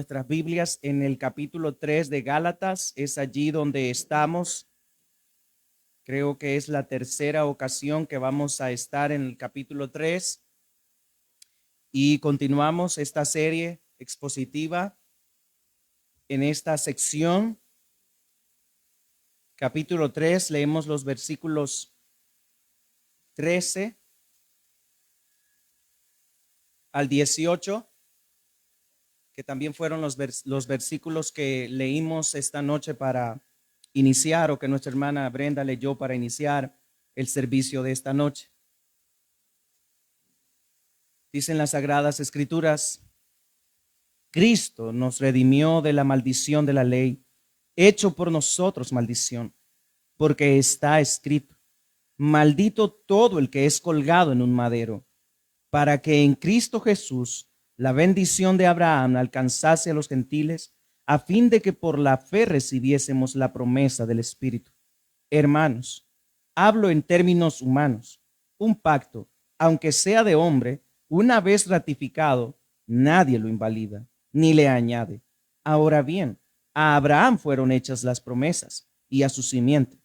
nuestras Biblias en el capítulo 3 de Gálatas. Es allí donde estamos. Creo que es la tercera ocasión que vamos a estar en el capítulo 3 y continuamos esta serie expositiva en esta sección. Capítulo 3, leemos los versículos 13 al 18, que también fueron los versículos que leímos esta noche para iniciar, o que nuestra hermana Brenda leyó para iniciar el servicio de esta noche. Dicen las Sagradas Escrituras: Cristo nos redimió de la maldición de la ley, hecho por nosotros maldición, porque está escrito: maldito todo el que es colgado en un madero, para que en Cristo Jesús la bendición de Abraham alcanzase a los gentiles, a fin de que por la fe recibiésemos la promesa del Espíritu. Hermanos, hablo en términos humanos. Un pacto, aunque sea de hombre, una vez ratificado, nadie lo invalida ni le añade. Ahora bien, a Abraham fueron hechas las promesas y a su simiente.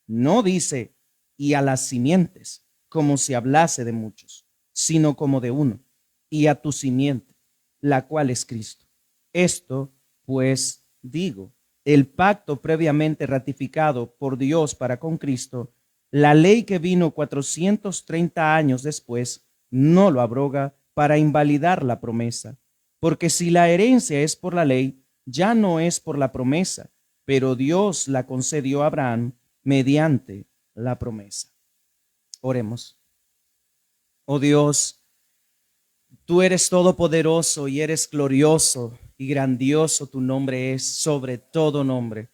No dice y a las simientes, como si hablase de muchos, sino como de uno, y a tu simiente, la cual es Cristo. Esto, pues, digo, el pacto previamente ratificado por Dios para con Cristo, la ley que vino 430 años después, no lo abroga para invalidar la promesa. Porque si la herencia es por la ley, ya no es por la promesa, pero Dios la concedió a Abraham mediante la promesa. Oremos. Oh Dios, tú eres todopoderoso y eres glorioso y grandioso. Tu nombre es sobre todo nombre.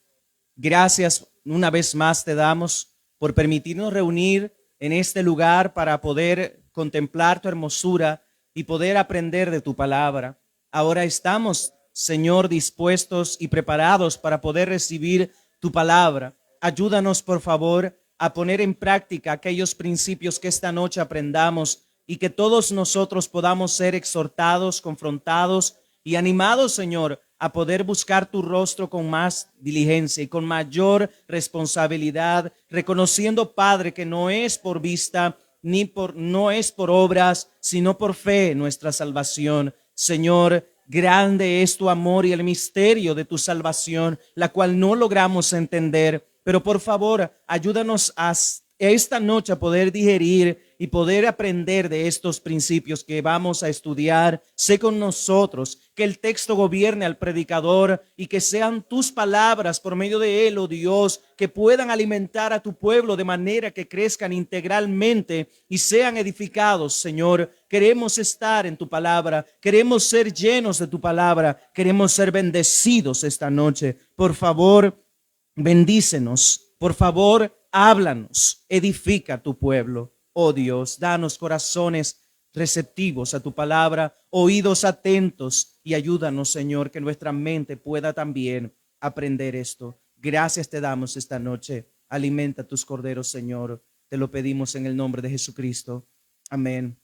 Gracias una vez más te damos por permitirnos reunir en este lugar para poder contemplar tu hermosura y poder aprender de tu palabra. Ahora estamos, Señor, dispuestos y preparados para poder recibir tu palabra. Ayúdanos, por favor, a poner en práctica aquellos principios que esta noche aprendamos, y que todos nosotros podamos ser exhortados, confrontados y animados, Señor, a poder buscar tu rostro con más diligencia y con mayor responsabilidad, reconociendo, Padre, que no es por vista no es por obras, sino por fe nuestra salvación. Señor, grande es tu amor y el misterio de tu salvación, la cual no logramos entender, pero por favor, ayúdanos a esta noche a poder digerir y poder aprender de estos principios que vamos a estudiar. Sé con nosotros, que el texto gobierne al predicador y que sean tus palabras por medio de él, oh Dios, que puedan alimentar a tu pueblo de manera que crezcan integralmente y sean edificados. Señor, queremos estar en tu palabra, queremos ser llenos de tu palabra, queremos ser bendecidos esta noche. Por favor, bendícenos, por favor, háblanos, edifica a tu pueblo. Oh Dios, danos corazones receptivos a tu palabra, oídos atentos, y ayúdanos, Señor, que nuestra mente pueda también aprender esto. Gracias te damos esta noche. Alimenta a tus corderos, Señor. Te lo pedimos en el nombre de Jesucristo. Amén.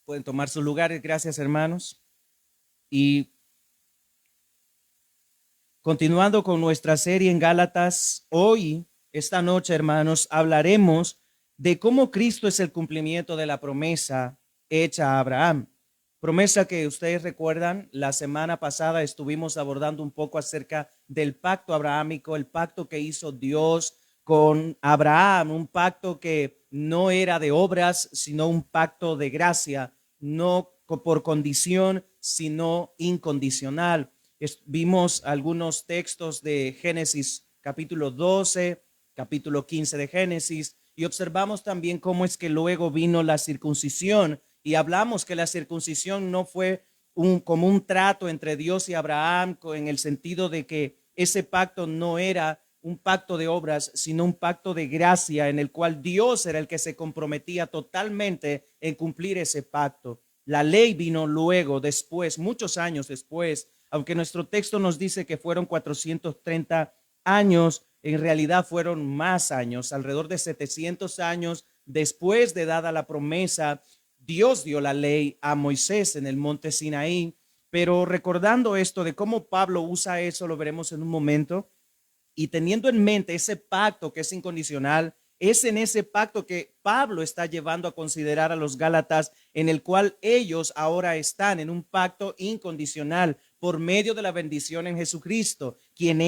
Pueden tomar sus lugares. Gracias, hermanos. Y continuando con nuestra serie en Gálatas, hoy, esta noche, hermanos, hablaremos de cómo Cristo es el cumplimiento de la promesa hecha a Abraham. Promesa que ustedes recuerdan, la semana pasada estuvimos abordando un poco acerca del pacto abrahámico, el pacto que hizo Dios con Abraham, un pacto que no era de obras, sino un pacto de gracia, no por condición, sino incondicional. Vimos algunos textos de Génesis capítulo 12, capítulo 15 de Génesis, y observamos también cómo es que luego vino la circuncisión, y hablamos que la circuncisión no fue como un trato entre Dios y Abraham, en el sentido de que ese pacto no era un pacto de obras, sino un pacto de gracia, en el cual Dios era el que se comprometía totalmente en cumplir ese pacto. La ley vino luego, después, muchos años después. Aunque nuestro texto nos dice que fueron 430 años, en realidad fueron más años, alrededor de 700 años después de dada la promesa. Dios dio la ley a Moisés en el monte Sinaí, pero recordando esto de cómo Pablo usa eso, lo veremos en un momento, y teniendo en mente ese pacto que es incondicional, es en ese pacto que Pablo está llevando a considerar a los Gálatas, en el cual ellos ahora están en un pacto incondicional por medio de la bendición en Jesucristo, quien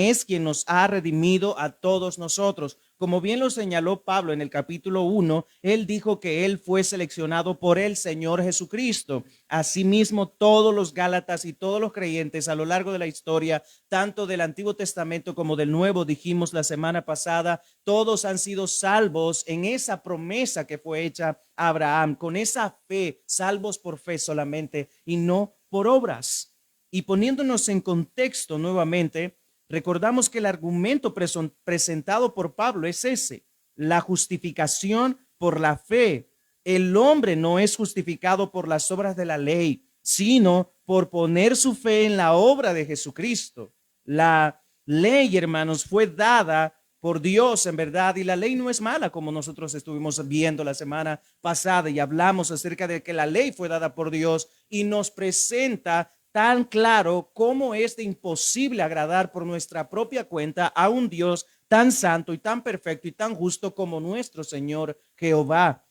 nos ha redimido a todos nosotros. Como bien lo señaló Pablo en el capítulo 1, él dijo que él fue seleccionado por el Señor Jesucristo. Asimismo, todos los Gálatas y todos los creyentes a lo largo de la historia, tanto del Antiguo Testamento como del Nuevo, dijimos la semana pasada, todos han sido salvos en esa promesa que fue hecha a Abraham, con esa fe, salvos por fe solamente y no por obras. Y poniéndonos en contexto nuevamente, recordamos que el argumento presentado por Pablo es ese: la justificación por la fe. El hombre no es justificado por las obras de la ley, sino por poner su fe en la obra de Jesucristo. La ley, hermanos, fue dada por Dios en verdad, y la ley no es mala, como nosotros estuvimos viendo la semana pasada y hablamos acerca de que la ley fue dada por Dios y nos presenta tan claro cómo es de imposible agradar por nuestra propia cuenta a un Dios tan santo y tan perfecto y tan justo como nuestro Señor Jehová.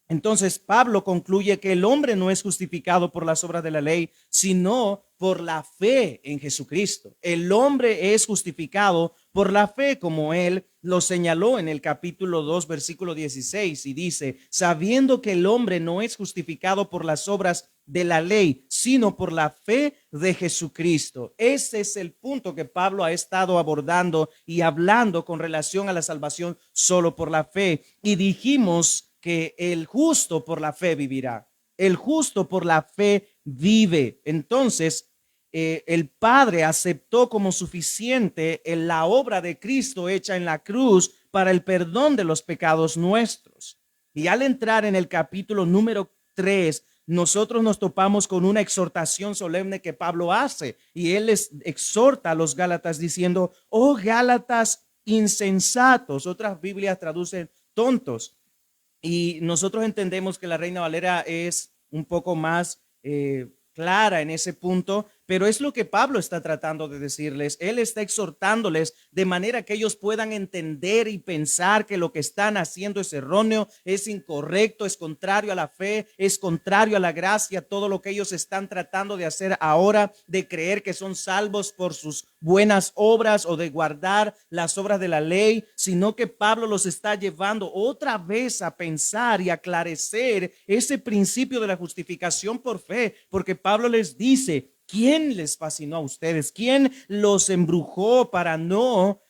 Entonces Pablo concluye que el hombre no es justificado por las obras de la ley, sino por la fe en Jesucristo. El hombre es justificado por la fe, como él lo señaló en el capítulo 2, versículo 16, y dice: sabiendo que el hombre no es justificado por las obras de la ley, sino por la fe de Jesucristo. Ese es el punto que Pablo ha estado abordando y hablando con relación a la salvación solo por la fe. Y dijimos que el justo por la fe vivirá. El justo por la fe vive. Entonces, el Padre aceptó como suficiente la obra de Cristo hecha en la cruz para el perdón de los pecados nuestros. Y al entrar en el capítulo número 3, nosotros nos topamos con una exhortación solemne que Pablo hace, y él les exhorta a los Gálatas diciendo: oh Gálatas insensatos. Otras Biblias traducen tontos. Y nosotros entendemos que la Reina Valera es un poco más clara en ese punto, pero es lo que Pablo está tratando de decirles. Él está exhortándoles de manera que ellos puedan entender y pensar que lo que están haciendo es erróneo, es incorrecto, es contrario a la fe, es contrario a la gracia, todo lo que ellos están tratando de hacer ahora, de creer que son salvos por sus buenas obras o de guardar las obras de la ley, sino que Pablo los está llevando otra vez a pensar y aclarecer ese principio de la justificación por fe, porque Pablo les dice: ¿quién les fascinó a ustedes? ¿Quién los embrujó para no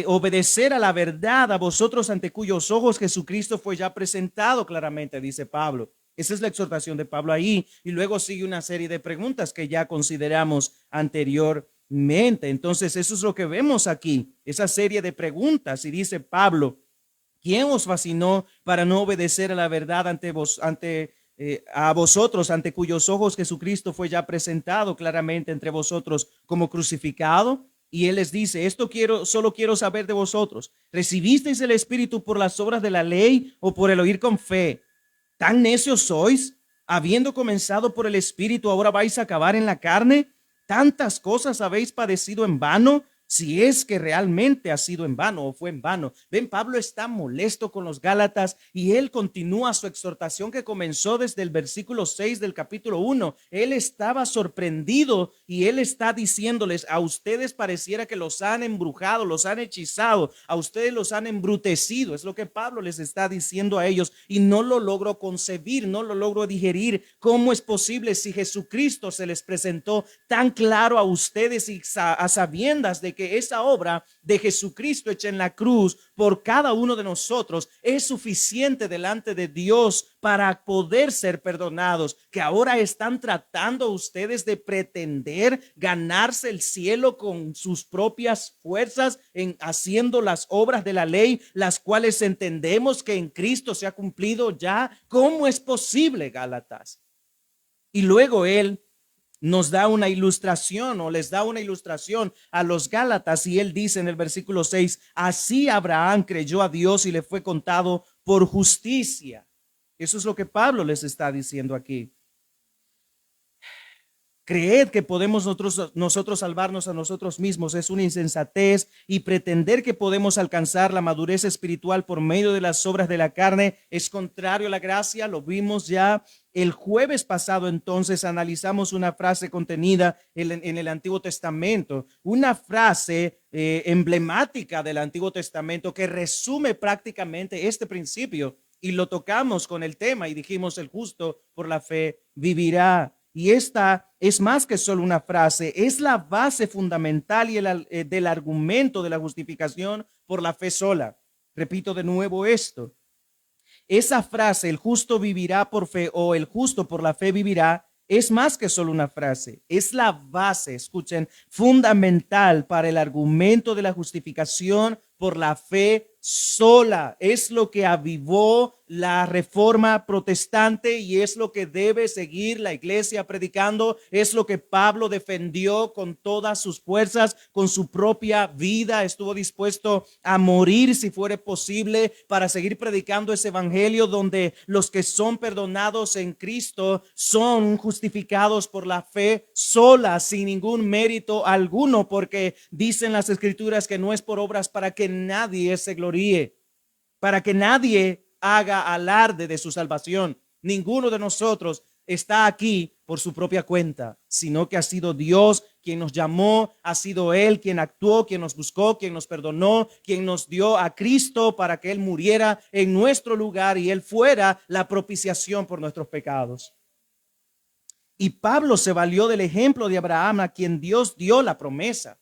obedecer a la verdad, a vosotros ante cuyos ojos Jesucristo fue ya presentado claramente? Dice Pablo. Esa es la exhortación de Pablo ahí. Y luego sigue una serie de preguntas que ya consideramos anteriormente. Entonces, eso es lo que vemos aquí, esa serie de preguntas. Y dice Pablo: ¿quién os fascinó para no obedecer a la verdad a vosotros, ante cuyos ojos Jesucristo fue ya presentado claramente entre vosotros como crucificado? Y él les dice: solo quiero saber de vosotros, ¿recibisteis el Espíritu por las obras de la ley o por el oír con fe? ¿Tan necios sois? Habiendo comenzado por el Espíritu, ¿ahora vais a acabar en la carne? ¿Tantas cosas habéis padecido en vano? Si es que realmente ha sido en vano o fue en vano. Ven, Pablo está molesto con los Gálatas y él continúa su exhortación que comenzó desde el versículo 6 del capítulo 1. Él estaba sorprendido y él está diciéndoles: a ustedes pareciera que los han embrujado, los han hechizado, a ustedes los han embrutecido. Es lo que Pablo les está diciendo a ellos, y no lo logro concebir, no lo logro digerir. ¿Cómo es posible si Jesucristo se les presentó tan claro a ustedes y a sabiendas de que esa obra de Jesucristo hecha en la cruz por cada uno de nosotros es suficiente delante de Dios para poder ser perdonados, que ahora están tratando ustedes de pretender ganarse el cielo con sus propias fuerzas en haciendo las obras de la ley, las cuales entendemos que en Cristo se ha cumplido ya? ¿Cómo es posible, Gálatas? Y luego él nos da una ilustración, o les da una ilustración a los Gálatas, y él dice en el versículo 6: así Abraham creyó a Dios y le fue contado por justicia. Eso es lo que Pablo les está diciendo aquí. Creed que podemos nosotros salvarnos a nosotros mismos es una insensatez, y pretender que podemos alcanzar la madurez espiritual por medio de las obras de la carne es contrario a la gracia. Lo vimos ya el jueves pasado. Entonces analizamos una frase contenida en el Antiguo Testamento, una frase emblemática del Antiguo Testamento que resume prácticamente este principio, y lo tocamos con el tema y dijimos: el justo por la fe vivirá. Y esta es más que solo una frase, es la base fundamental del argumento de la justificación por la fe sola. Repito de nuevo esto. Esa frase, el justo vivirá por fe, o el justo por la fe vivirá, es más que solo una frase, es la base, escuchen, fundamental para el argumento de la justificación por la fe sola. Es lo que avivó la reforma protestante y es lo que debe seguir la iglesia predicando. Es lo que Pablo defendió con todas sus fuerzas, con su propia vida. Estuvo dispuesto a morir si fuera posible para seguir predicando ese evangelio donde los que son perdonados en Cristo son justificados por la fe sola, sin ningún mérito alguno, porque dicen las escrituras que no es por obras para que nadie se gloríe, para que nadie haga alarde de su salvación. Ninguno de nosotros está aquí por su propia cuenta, sino que ha sido Dios quien nos llamó, ha sido Él quien actuó, quien nos buscó, quien nos perdonó, quien nos dio a Cristo para que Él muriera en nuestro lugar y Él fuera la propiciación por nuestros pecados. Y Pablo se valió del ejemplo de Abraham, a quien Dios dio la promesa.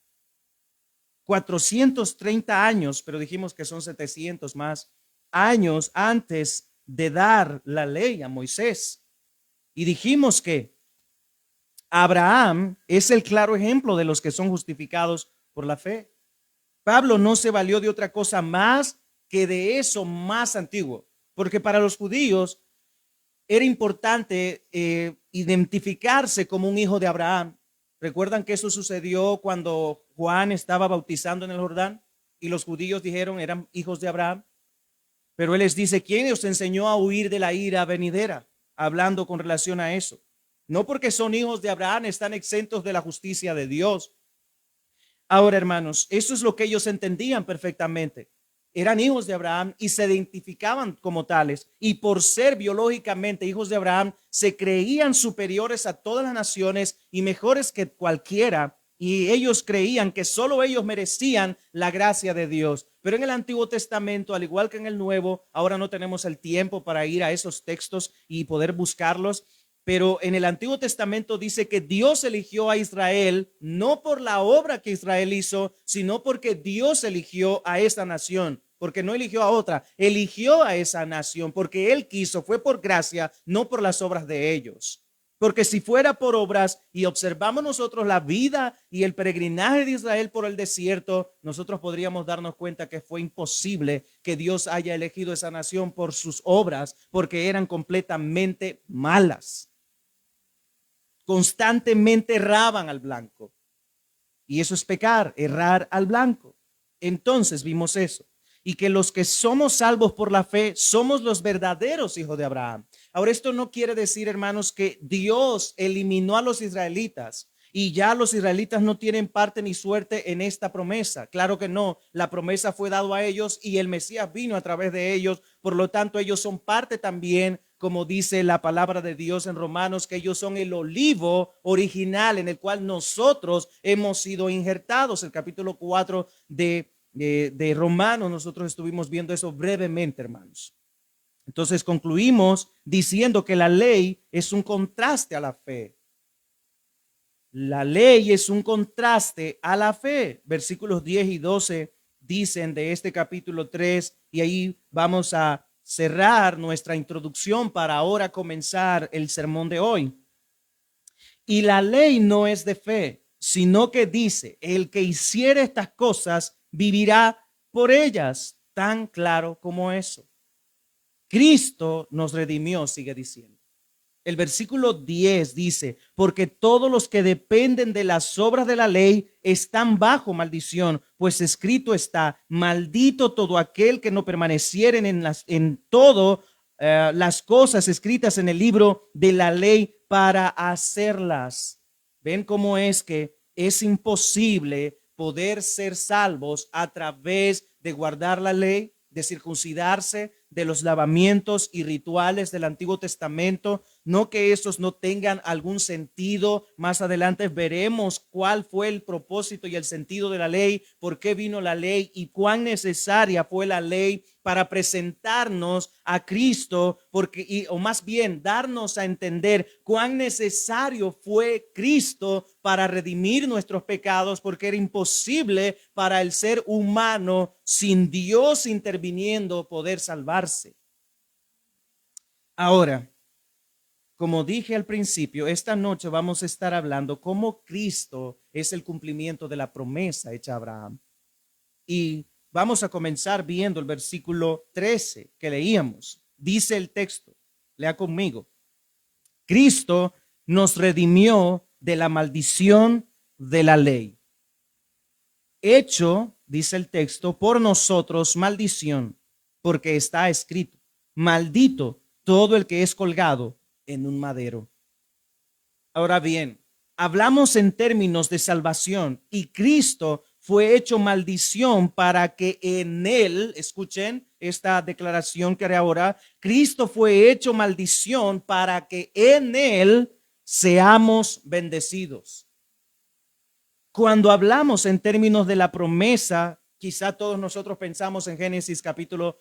430 años, pero dijimos que son 700 más años antes de dar la ley a Moisés. Y dijimos que Abraham es el claro ejemplo de los que son justificados por la fe. Pablo no se valió de otra cosa más que de eso más antiguo, porque para los judíos era importante identificarse como un hijo de Abraham. ¿Recuerdan que eso sucedió cuando Juan estaba bautizando en el Jordán y los judíos dijeron eran hijos de Abraham? Pero él les dice: ¿quién os enseñó a huir de la ira venidera? Hablando con relación a eso. No porque son hijos de Abraham están exentos de la justicia de Dios. Ahora, hermanos, eso es lo que ellos entendían perfectamente. Eran hijos de Abraham y se identificaban como tales. Y por ser biológicamente hijos de Abraham, se creían superiores a todas las naciones y mejores que cualquiera. Y ellos creían que solo ellos merecían la gracia de Dios. Pero en el Antiguo Testamento, al igual que en el Nuevo, ahora no tenemos el tiempo para ir a esos textos y poder buscarlos. Pero en el Antiguo Testamento dice que Dios eligió a Israel no por la obra que Israel hizo, sino porque Dios eligió a esa nación, porque no eligió a otra, eligió a esa nación porque Él quiso, fue por gracia, no por las obras de ellos. Porque si fuera por obras y observamos nosotros la vida y el peregrinaje de Israel por el desierto, nosotros podríamos darnos cuenta que fue imposible que Dios haya elegido esa nación por sus obras, porque eran completamente malas. Constantemente erraban al blanco. Y eso es pecar, errar al blanco. Entonces vimos eso. Y que los que somos salvos por la fe somos los verdaderos hijos de Abraham. Ahora, esto no quiere decir, hermanos, que Dios eliminó a los israelitas y ya los israelitas no tienen parte ni suerte en esta promesa. Claro que no, la promesa fue dada a ellos y el Mesías vino a través de ellos. Por lo tanto, ellos son parte también, como dice la palabra de Dios en Romanos, que ellos son el olivo original en el cual nosotros hemos sido injertados. El capítulo 4 de Romanos, nosotros estuvimos viendo eso brevemente, hermanos. Entonces concluimos diciendo que la ley es un contraste a la fe. La ley es un contraste a la fe. Versículos 10 y 12 dicen de este capítulo 3, y ahí vamos a cerrar nuestra introducción para ahora comenzar el sermón de hoy. Y la ley no es de fe, sino que dice: el que hiciere estas cosas vivirá por ellas. Tan claro como eso. Cristo nos redimió, sigue diciendo. El versículo 10 dice: porque todos los que dependen de las obras de la ley están bajo maldición, pues escrito está: maldito todo aquel que no permanecieren en todo las cosas escritas en el libro de la ley para hacerlas. ¿Ven cómo es que es imposible poder ser salvos a través de guardar la ley, de circuncidarse, de los lavamientos y rituales del Antiguo Testamento? No que esos no tengan algún sentido. Más adelante veremos cuál fue el propósito y el sentido de la ley, por qué vino la ley y cuán necesaria fue la ley para presentarnos a Cristo, o más bien darnos a entender cuán necesario fue Cristo para redimir nuestros pecados, porque era imposible para el ser humano sin Dios interviniendo poder salvarse. Ahora, como dije al principio, esta noche vamos a estar hablando cómo Cristo es el cumplimiento de la promesa hecha a Abraham. Y vamos a comenzar viendo el versículo 13 que leíamos. Dice el texto, lea conmigo: Cristo nos redimió de la maldición de la ley, hecho, dice el texto, por nosotros maldición, porque está escrito: maldito todo el que es colgado en un madero. Ahora bien, hablamos en términos de salvación y Cristo fue hecho maldición para que en él, escuchen esta declaración que haré ahora, Cristo fue hecho maldición para que en él seamos bendecidos. Cuando hablamos en términos de la promesa, quizá todos nosotros pensamos en Génesis capítulo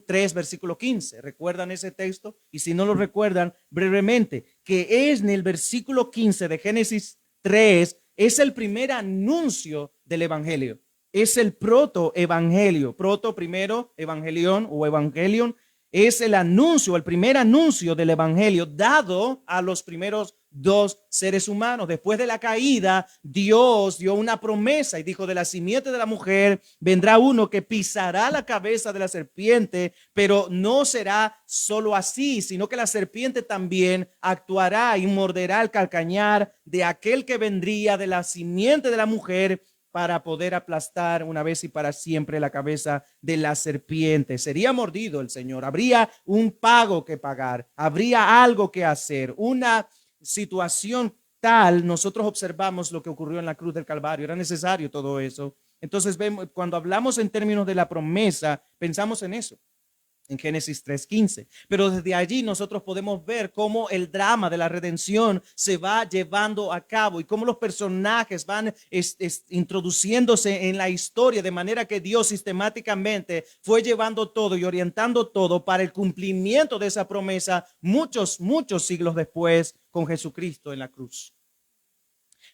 3, versículo 15. ¿Recuerdan ese texto? Y si no lo recuerdan, brevemente, que es en el versículo 15 de Génesis 3, es el primer anuncio del evangelio. Es el protoevangelio. Proto primero, evangelión o evangelion, es el anuncio, el primer anuncio del evangelio dado a los primeros dos seres humanos. Después de la caída, Dios dio una promesa y dijo: de la simiente de la mujer vendrá uno que pisará la cabeza de la serpiente, pero no será solo así, sino que la serpiente también actuará y morderá el calcañar de aquel que vendría de la simiente de la mujer, para poder aplastar una vez y para siempre la cabeza de la serpiente. Sería mordido el Señor, habría un pago que pagar, habría algo que hacer, una situación tal. Nosotros observamos lo que ocurrió en la cruz del Calvario, era necesario todo eso. Entonces vemos, cuando hablamos en términos de la promesa, pensamos en eso, en Génesis 3:15. Pero desde allí nosotros podemos ver cómo el drama de la redención se va llevando a cabo y cómo los personajes van introduciéndose en la historia, de manera que Dios sistemáticamente fue llevando todo y orientando todo para el cumplimiento de esa promesa muchos siglos después, con Jesucristo en la cruz.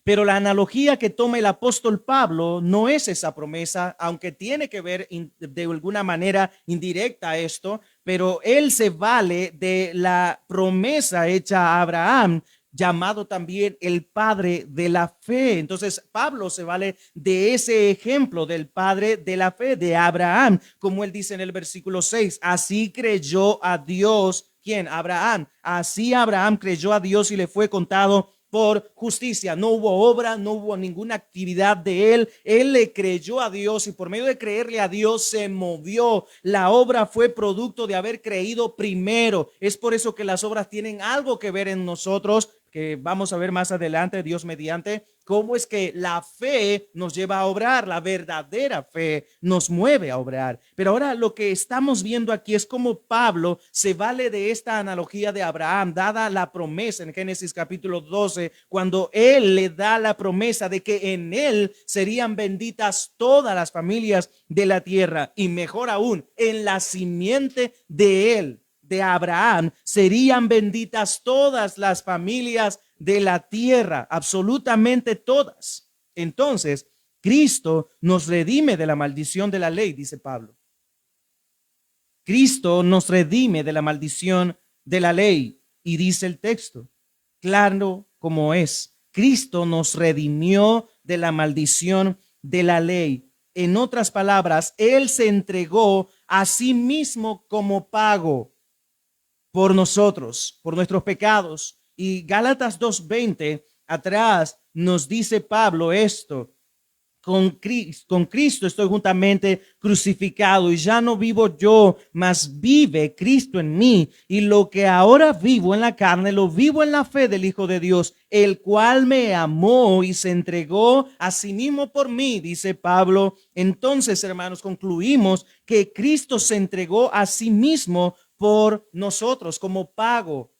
Pero la analogía que toma el apóstol Pablo no es esa promesa, aunque tiene que ver de alguna manera indirecta a esto, pero él se vale de la promesa hecha a Abraham, llamado también el padre de la fe. Entonces Pablo se vale de ese ejemplo del padre de la fe, de Abraham, como él dice en el versículo 6: así creyó a Dios. ¿Quién? Abraham. Así Abraham creyó a Dios y le fue contado por justicia. No hubo obra, no hubo ninguna actividad de él. Él le creyó a Dios y por medio de creerle a Dios se movió. La obra fue producto de haber creído primero. Es por eso que las obras tienen algo que ver en nosotros, que vamos a ver más adelante, Dios mediante, cómo es que la fe nos lleva a obrar, la verdadera fe nos mueve a obrar. Pero ahora lo que estamos viendo aquí es cómo Pablo se vale de esta analogía de Abraham, dada la promesa en Génesis capítulo 12, cuando él le da la promesa de que en él serían benditas todas las familias de la tierra, y mejor aún, en la simiente de él, de Abraham, serían benditas todas las familias de la tierra, absolutamente todas. Entonces, Cristo nos redime de la maldición de la ley, dice Pablo. Cristo nos redime de la maldición de la ley, y dice el texto, claro como es, Cristo nos redimió de la maldición de la ley. En otras palabras, Él se entregó a sí mismo como pago por nosotros, por nuestros pecados. Y Gálatas 2:20 atrás nos dice Pablo esto: con Cristo estoy juntamente crucificado y ya no vivo yo, mas vive Cristo en mí. Y lo que ahora vivo en la carne, lo vivo en la fe del Hijo de Dios, el cual me amó y se entregó a sí mismo por mí, dice Pablo. Entonces, hermanos, concluimos que Cristo se entregó a sí mismo por nosotros como pago,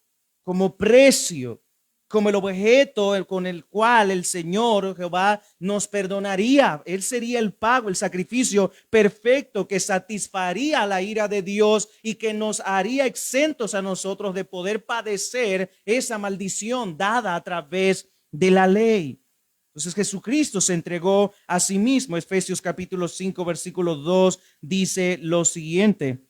como precio, como el objeto con el cual el Señor Jehová nos perdonaría. Él sería el pago, el sacrificio perfecto que satisfaría la ira de Dios y que nos haría exentos a nosotros de poder padecer esa maldición dada a través de la ley. Entonces Jesucristo se entregó a sí mismo. Efesios capítulo 5, versículo 2 dice lo siguiente.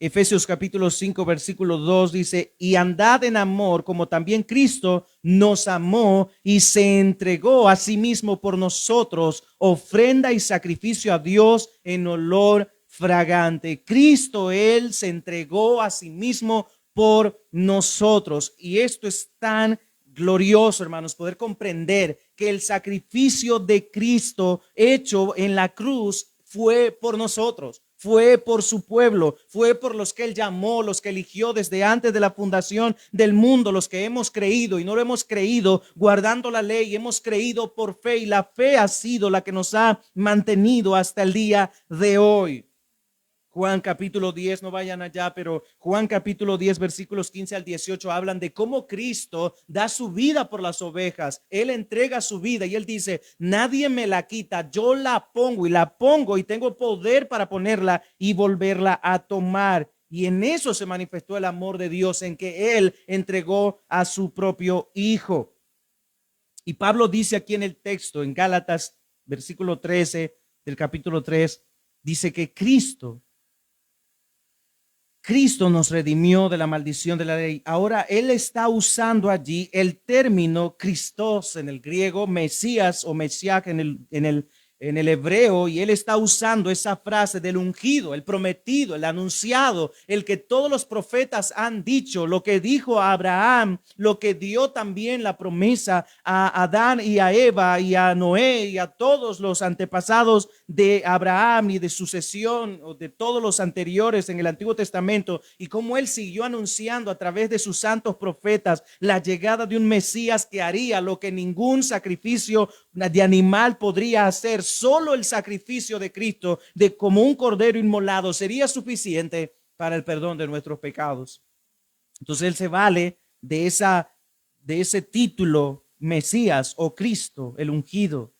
Efesios capítulo 5, versículo 2 dice, y andad en amor como también Cristo nos amó y se entregó a sí mismo por nosotros, ofrenda y sacrificio a Dios en olor fragante. Cristo, Él se entregó a sí mismo por nosotros. Y esto es tan glorioso, hermanos, poder comprender que el sacrificio de Cristo hecho en la cruz fue por nosotros, fue por su pueblo, fue por los que Él llamó, los que eligió desde antes de la fundación del mundo, los que hemos creído y no lo hemos creído guardando la ley, hemos creído por fe y la fe ha sido la que nos ha mantenido hasta el día de hoy. Juan capítulo 10, no vayan allá, pero Juan capítulo 10, versículos 15 al 18 hablan de cómo Cristo da su vida por las ovejas. Él entrega su vida y Él dice, nadie me la quita, yo la pongo y tengo poder para ponerla y volverla a tomar. Y en eso se manifestó el amor de Dios, en que Él entregó a su propio Hijo. Y Pablo dice aquí en el texto, en Gálatas, versículo 13 del capítulo 3, dice que Cristo nos redimió de la maldición de la ley. Ahora Él está usando allí el término Christos en el griego, Mesías o Mesías en el hebreo, y Él está usando esa frase del ungido, el prometido, el anunciado, el que todos los profetas han dicho, lo que dijo a Abraham, lo que dio también la promesa a Adán y a Eva y a Noé y a todos los antepasados de Abraham y de sucesión o de todos los anteriores en el Antiguo Testamento, y cómo Él siguió anunciando a través de sus santos profetas la llegada de un Mesías que haría lo que ningún sacrificio de animal podría hacer. Solo el sacrificio de Cristo, de como un cordero inmolado, sería suficiente para el perdón de nuestros pecados. Entonces Él se vale de ese título Mesías o Cristo, el ungido.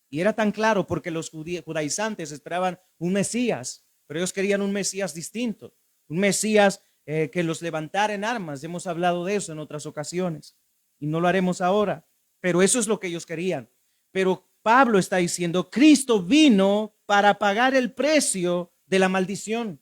Y era tan claro porque los judaizantes esperaban un Mesías, pero ellos querían un Mesías distinto, un Mesías que los levantara en armas. Hemos hablado de eso en otras ocasiones y no lo haremos ahora, pero eso es lo que ellos querían. Pero Pablo está diciendo, Cristo vino para pagar el precio de la maldición,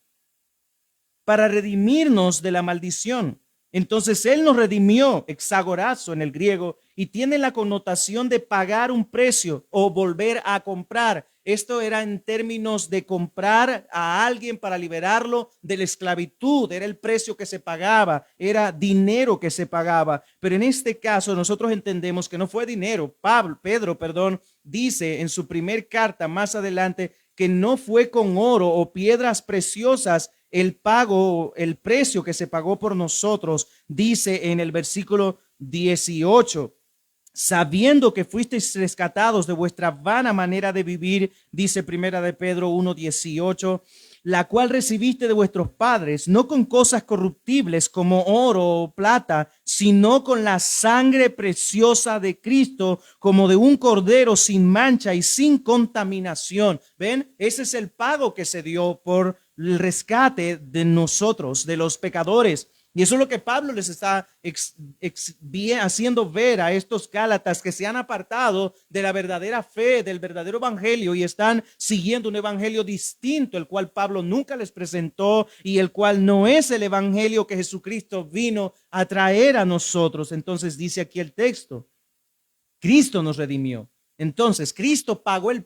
para redimirnos de la maldición. Entonces Él nos redimió, exagorazo en el griego, y tiene la connotación de pagar un precio o volver a comprar. Esto era en términos de comprar a alguien para liberarlo de la esclavitud. Era el precio que se pagaba, era dinero que se pagaba. Pero en este caso nosotros entendemos que no fue dinero. Pedro, dice en su primer carta más adelante que no fue con oro o piedras preciosas el pago, el precio que se pagó por nosotros. Dice en el versículo 18, sabiendo que fuisteis rescatados de vuestra vana manera de vivir, dice primera de Pedro 1:18, la cual recibiste de vuestros padres, no con cosas corruptibles como oro o plata, sino con la sangre preciosa de Cristo, como de un cordero sin mancha y sin contaminación. ¿Ven? Ese es el pago que se dio por el rescate de nosotros, de los pecadores. Y eso es lo que Pablo les está haciendo ver a estos Gálatas que se han apartado de la verdadera fe, del verdadero evangelio, y están siguiendo un evangelio distinto, el cual Pablo nunca les presentó y el cual no es el evangelio que Jesucristo vino a traer a nosotros. Entonces dice aquí el texto, Cristo nos redimió. Entonces Cristo pagó el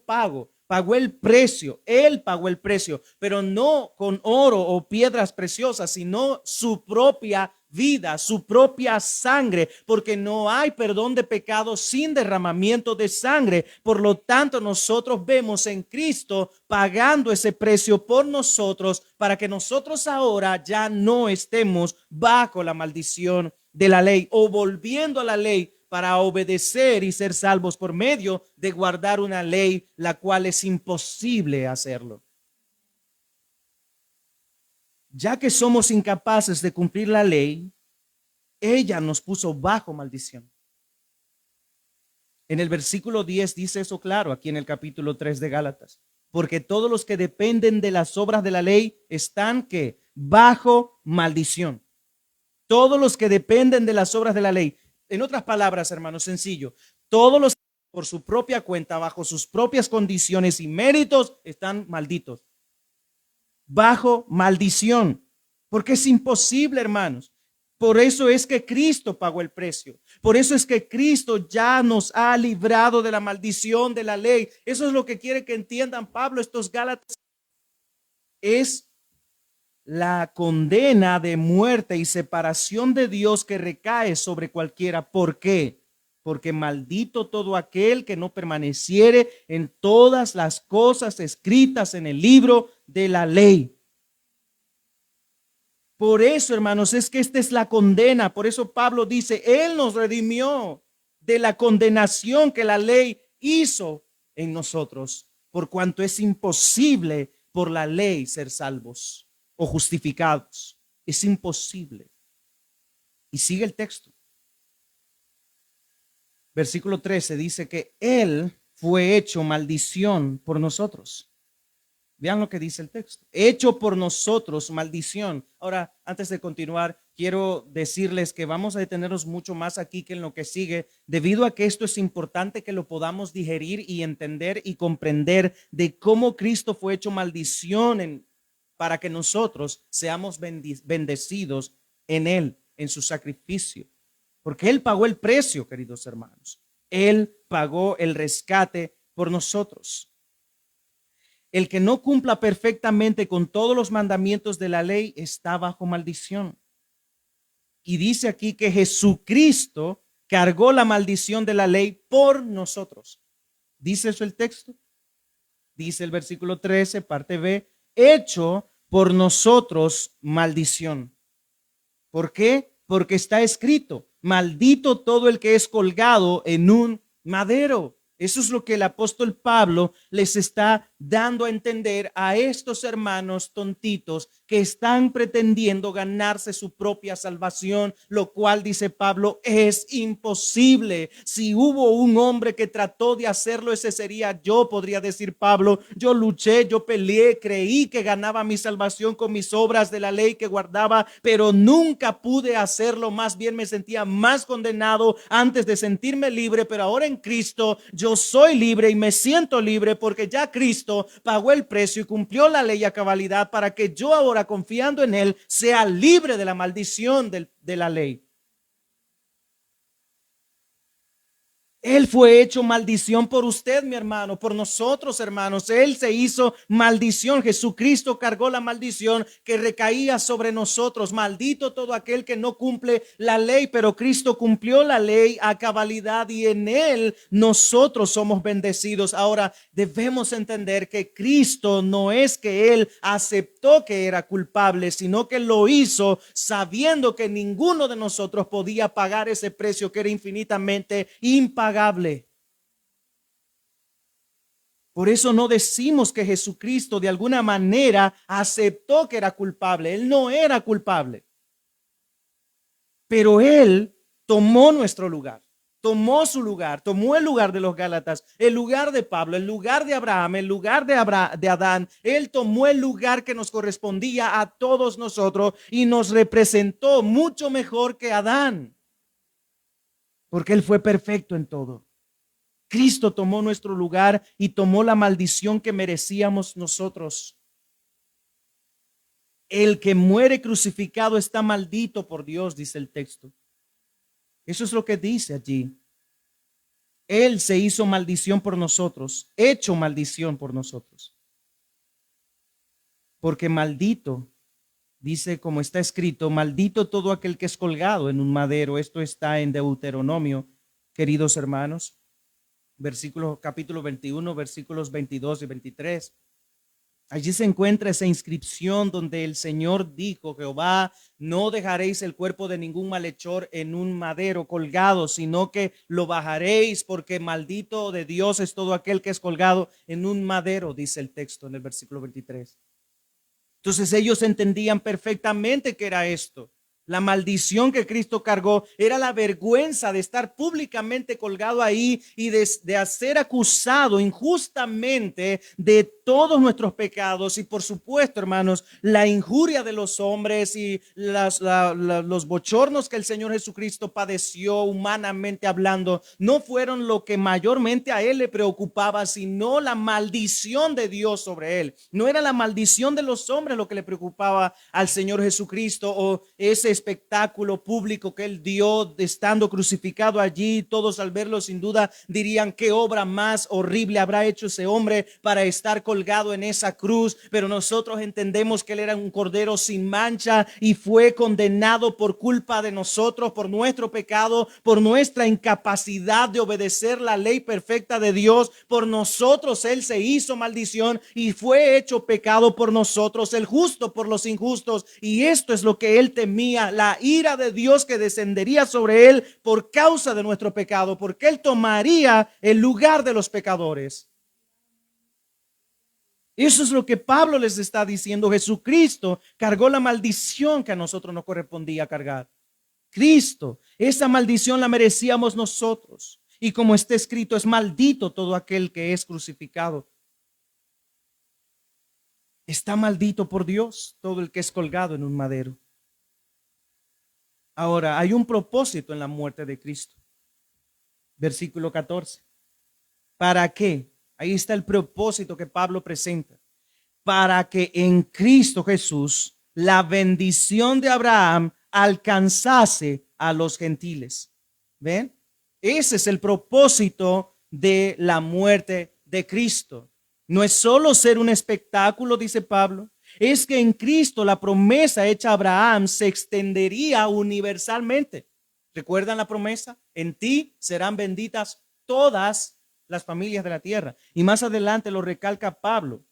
precio, Él pagó el precio, pero no con oro o piedras preciosas, sino su propia vida, su propia sangre, porque no hay perdón de pecados sin derramamiento de sangre. Por lo tanto, nosotros vemos en Cristo pagando ese precio por nosotros para que nosotros ahora ya no estemos bajo la maldición de la ley o volviendo a la ley para obedecer y ser salvos por medio de guardar una ley la cual es imposible hacerlo. Ya que somos incapaces de cumplir la ley, ella nos puso bajo maldición. En el versículo 10 dice eso claro, aquí en el capítulo 3 de Gálatas. Porque todos los que dependen de las obras de la ley están que bajo maldición. Todos los que dependen de las obras de la ley. En otras palabras, hermanos, sencillo. Todos los que por su propia cuenta, bajo sus propias condiciones y méritos, están malditos. Bajo maldición, porque es imposible, hermanos. Por eso es que Cristo pagó el precio. Por eso es que Cristo ya nos ha librado de la maldición de la ley. Eso es lo que quiere que entiendan Pablo, estos Gálatas. Es la condena de muerte y separación de Dios que recae sobre cualquiera. ¿Por qué? Porque maldito todo aquel que no permaneciere en todas las cosas escritas en el libro de la ley. Por eso, hermanos, es que esta es la condena. Por eso Pablo dice, Él nos redimió de la condenación que la ley hizo en nosotros, por cuanto es imposible por la ley ser salvos o justificados. Es imposible. Y sigue el texto. Versículo 13 dice que Él fue hecho maldición por nosotros. Vean lo que dice el texto. Hecho por nosotros maldición. Ahora, antes de continuar, quiero decirles que vamos a detenernos mucho más aquí que en lo que sigue, debido a que esto es importante que lo podamos digerir y entender y comprender de cómo Cristo fue hecho maldición para que nosotros seamos bendecidos en Él, en su sacrificio. Porque Él pagó el precio, queridos hermanos. Él pagó el rescate por nosotros. El que no cumpla perfectamente con todos los mandamientos de la ley está bajo maldición. Y dice aquí que Jesucristo cargó la maldición de la ley por nosotros. ¿Dice eso el texto? Dice el versículo 13, parte B, hecho por nosotros maldición. ¿Por qué? Porque está escrito, maldito todo el que es colgado en un madero. Eso es lo que el apóstol Pablo les está dando a entender a estos hermanos tontitos que están pretendiendo ganarse su propia salvación, lo cual, dice Pablo, es imposible. Si hubo un hombre que trató de hacerlo, ese sería yo, podría decir Pablo. Yo luché, yo peleé, creí que ganaba mi salvación con mis obras de la ley que guardaba, pero nunca pude hacerlo. Más bien me sentía más condenado antes de sentirme libre, pero ahora en Cristo yo soy libre y me siento libre porque ya Cristo pagó el precio y cumplió la ley a cabalidad para que yo ahora, confiando en Él, sea libre de la maldición de la ley. Él fue hecho maldición por usted, mi hermano, por nosotros, hermanos. Él se hizo maldición. Jesucristo cargó la maldición que recaía sobre nosotros. Maldito todo aquel que no cumple la ley, pero Cristo cumplió la ley a cabalidad y en Él nosotros somos bendecidos. Ahora debemos entender que Cristo no es que Él aceptó que era culpable, sino que lo hizo sabiendo que ninguno de nosotros podía pagar ese precio que era infinitamente impagable. Por eso no decimos que Jesucristo de alguna manera aceptó que era culpable. Él no era culpable. Pero Él tomó nuestro lugar, tomó su lugar, tomó el lugar de los Gálatas, el lugar de Pablo, el lugar de Abraham, el lugar de Adán. Él tomó el lugar que nos correspondía a todos nosotros y nos representó mucho mejor que Adán. Porque Él fue perfecto en todo. Cristo tomó nuestro lugar y tomó la maldición que merecíamos nosotros. El que muere crucificado está maldito por Dios, dice el texto. Eso es lo que dice allí. Él se hizo maldición por nosotros, hecho maldición por nosotros. Porque maldito Dice, como está escrito, maldito todo aquel que es colgado en un madero. Esto está en Deuteronomio, queridos hermanos, capítulo 21, versículos 22 y 23. Allí se encuentra esa inscripción donde el Señor dijo: Jehová, no dejaréis el cuerpo de ningún malhechor en un madero colgado, sino que lo bajaréis, porque maldito de Dios es todo aquel que es colgado en un madero, dice el texto en el versículo 23. Entonces ellos entendían perfectamente que era esto. La maldición que Cristo cargó era la vergüenza de estar públicamente colgado ahí y de ser acusado injustamente de todos nuestros pecados. Y por supuesto, hermanos, la injuria de los hombres y los bochornos que el Señor Jesucristo padeció humanamente hablando no fueron lo que mayormente a él le preocupaba, sino la maldición de Dios sobre él. No era la maldición de los hombres lo que le preocupaba al Señor Jesucristo, o ese espectáculo público que él dio estando crucificado allí. Todos al verlo sin duda dirían: qué obra más horrible habrá hecho ese hombre para estar colgado en esa cruz. Pero nosotros entendemos que él era un cordero sin mancha y fue condenado por culpa de nosotros, por nuestro pecado, por nuestra incapacidad de obedecer la ley perfecta de Dios. Por nosotros él se hizo maldición y fue hecho pecado por nosotros, el justo por los injustos. Y esto es lo que él temía, la ira de Dios que descendería sobre él por causa de nuestro pecado, porque él tomaría el lugar de los pecadores. Eso es lo que Pablo les está diciendo. Jesucristo cargó la maldición que a nosotros nos correspondía cargar. Cristo, esa maldición la merecíamos nosotros. Y como está escrito, es maldito todo aquel que es crucificado. Está maldito por Dios todo el que es colgado en un madero. Ahora, hay un propósito en la muerte de Cristo. Versículo 14. ¿Para qué? Ahí está el propósito que Pablo presenta. Para que en Cristo Jesús la bendición de Abraham alcanzase a los gentiles. ¿Ven? Ese es el propósito de la muerte de Cristo. No es solo ser un espectáculo, dice Pablo, es que en Cristo la promesa hecha a Abraham se extendería universalmente. ¿Recuerdan la promesa? En ti serán benditas todas las familias de la tierra. Y más adelante lo recalca Pablo,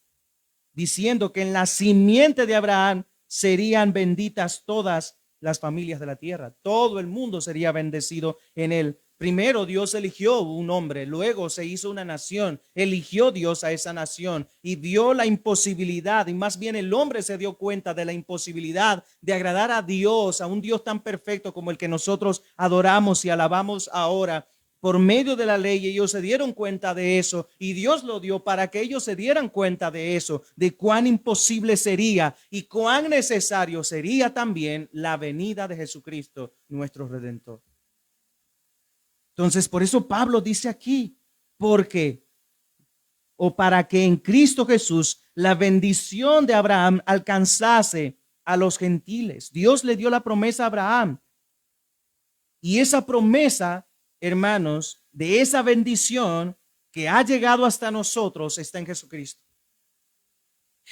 diciendo que en la simiente de Abraham serían benditas todas las familias de la tierra. Todo el mundo sería bendecido en él. Primero Dios eligió un hombre, luego se hizo una nación, eligió Dios a esa nación y vio la imposibilidad, y más bien el hombre se dio cuenta de la imposibilidad de agradar a Dios, a un Dios tan perfecto como el que nosotros adoramos y alabamos ahora. Por medio de la ley ellos se dieron cuenta de eso, y Dios lo dio para que ellos se dieran cuenta de eso, de cuán imposible sería y cuán necesario sería también la venida de Jesucristo, nuestro Redentor. Entonces, por eso Pablo dice aquí, porque o para que en Cristo Jesús la bendición de Abraham alcanzase a los gentiles. Dios le dio la promesa a Abraham, y esa promesa, hermanos, de esa bendición que ha llegado hasta nosotros está en Jesucristo.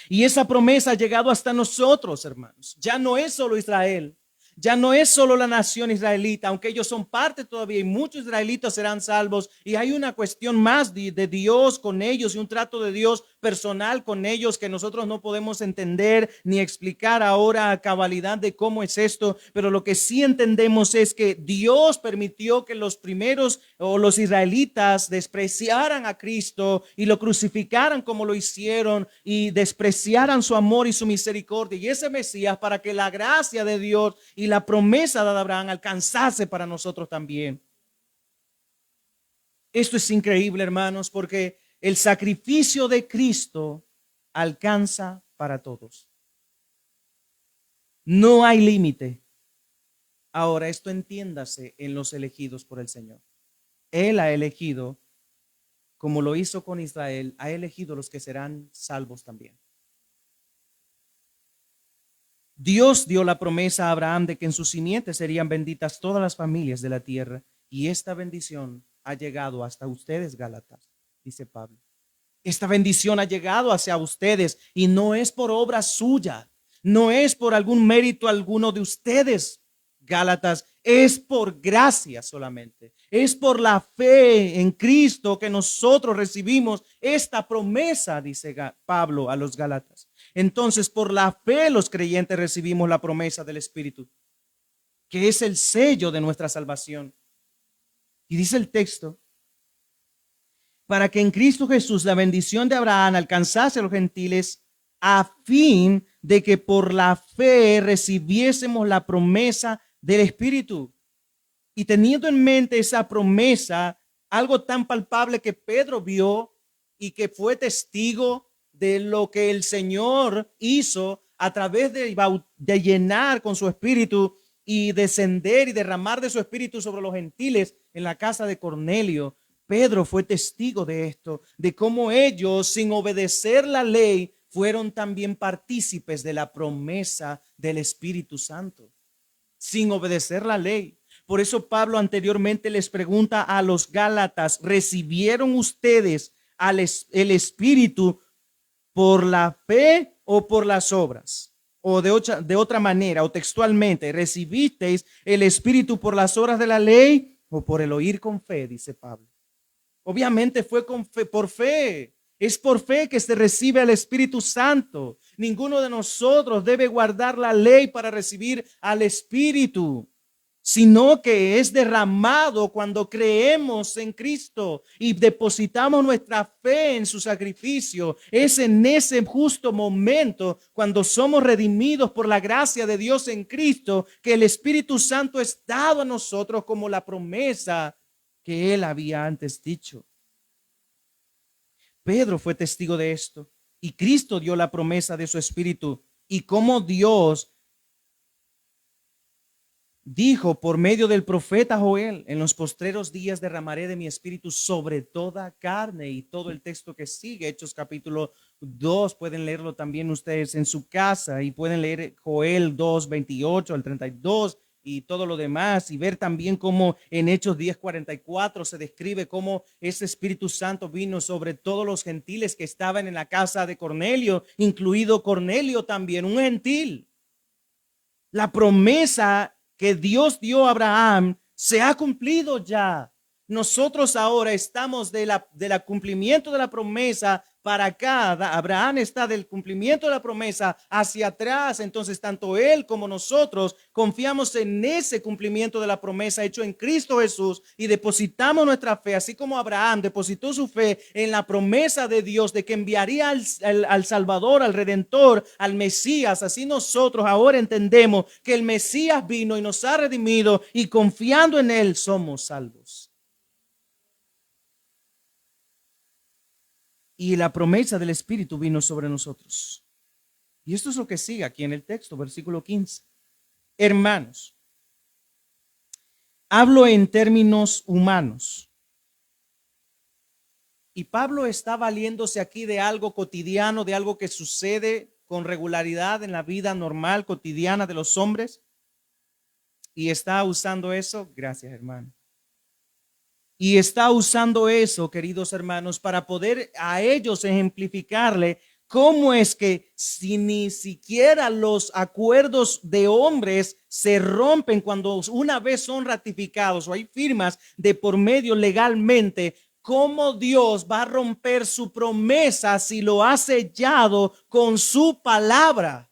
Y esa promesa ha llegado hasta nosotros, hermanos. Ya no es solo Israel, ya no es solo la nación israelita, aunque ellos son parte todavía y muchos israelitas serán salvos. Y hay una cuestión más de Dios con ellos y un trato de Dios personal con ellos que nosotros no podemos entender ni explicar ahora a cabalidad de cómo es esto. Pero lo que sí entendemos es que Dios permitió que los primeros o los israelitas despreciaran a Cristo y lo crucificaran como lo hicieron y despreciaran su amor y su misericordia y ese Mesías, para que la gracia de Dios y la promesa de Abraham alcanzase para nosotros también. Esto es increíble, hermanos, porque el sacrificio de Cristo alcanza para todos. No hay límite. Ahora, esto entiéndase en los elegidos por el Señor. Él ha elegido, como lo hizo con Israel, ha elegido los que serán salvos también. Dios dio la promesa a Abraham de que en su simiente serían benditas todas las familias de la tierra, y esta bendición ha llegado hasta ustedes, Gálatas, dice Pablo. Esta bendición ha llegado hacia ustedes y no es por obra suya, No es por algún mérito alguno de ustedes, Gálatas, es por gracia solamente. Es por la fe en Cristo que nosotros recibimos esta promesa, dice Pablo a los Gálatas. Entonces, por la fe los creyentes recibimos la promesa del Espíritu, que es el sello de nuestra salvación. Y dice el texto, para que en Cristo Jesús la bendición de Abraham alcanzase a los gentiles, a fin de que por la fe recibiésemos la promesa del Espíritu. Y teniendo en mente esa promesa, algo tan palpable que Pedro vio y que fue testigo de lo que el Señor hizo a través de llenar con su Espíritu y descender y derramar de su Espíritu sobre los gentiles en la casa de Cornelio. Pedro fue testigo de esto, de cómo ellos, sin obedecer la ley, fueron también partícipes de la promesa del Espíritu Santo, sin obedecer la ley. Por eso Pablo anteriormente les pregunta a los Gálatas, ¿recibieron ustedes el Espíritu por la fe o por las obras? O de otra manera, o textualmente, ¿recibisteis el Espíritu por las obras de la ley o por el oír con fe? Dice Pablo. Obviamente fue con fe, por fe. Es por fe que se recibe el Espíritu Santo. Ninguno de nosotros debe guardar la ley para recibir al Espíritu, sino que es derramado cuando creemos en Cristo y depositamos nuestra fe en su sacrificio. Es en ese justo momento, cuando somos redimidos por la gracia de Dios en Cristo, que el Espíritu Santo es dado a nosotros como la promesa que él había antes dicho. Pedro fue testigo de esto y Cristo dio la promesa de su Espíritu, y como Dios dijo por medio del profeta Joel, en los postreros días derramaré de mi Espíritu sobre toda carne, y todo el texto que sigue, Hechos capítulo 2, pueden leerlo también ustedes en su casa, y pueden leer Joel 2, 28 al 32 y todo lo demás, y ver también cómo en Hechos 10:44 se describe cómo ese Espíritu Santo vino sobre todos los gentiles que estaban en la casa de Cornelio, incluido Cornelio también, un gentil. La promesa que Dios dio a Abraham se ha cumplido ya. Nosotros ahora estamos del cumplimiento de la promesa para acá. Abraham está del cumplimiento de la promesa hacia atrás. Entonces, tanto él como nosotros confiamos en ese cumplimiento de la promesa hecho en Cristo Jesús y depositamos nuestra fe, así como Abraham depositó su fe en la promesa de Dios de que enviaría al Salvador, al Redentor, al Mesías. Así nosotros ahora entendemos que el Mesías vino y nos ha redimido, y confiando en él somos salvos. Y la promesa del Espíritu vino sobre nosotros. Y esto es lo que sigue aquí en el texto, versículo 15. Hermanos, hablo en términos humanos. Y Pablo está valiéndose aquí de algo cotidiano, de algo que sucede con regularidad en la vida normal, cotidiana de los hombres. Y está usando eso, gracias hermano. Y está usando eso, queridos hermanos, para poder a ellos ejemplificarle cómo es que si ni siquiera los acuerdos de hombres se rompen cuando una vez son ratificados o hay firmas de por medio legalmente, cómo Dios va a romper su promesa si lo ha sellado con su palabra.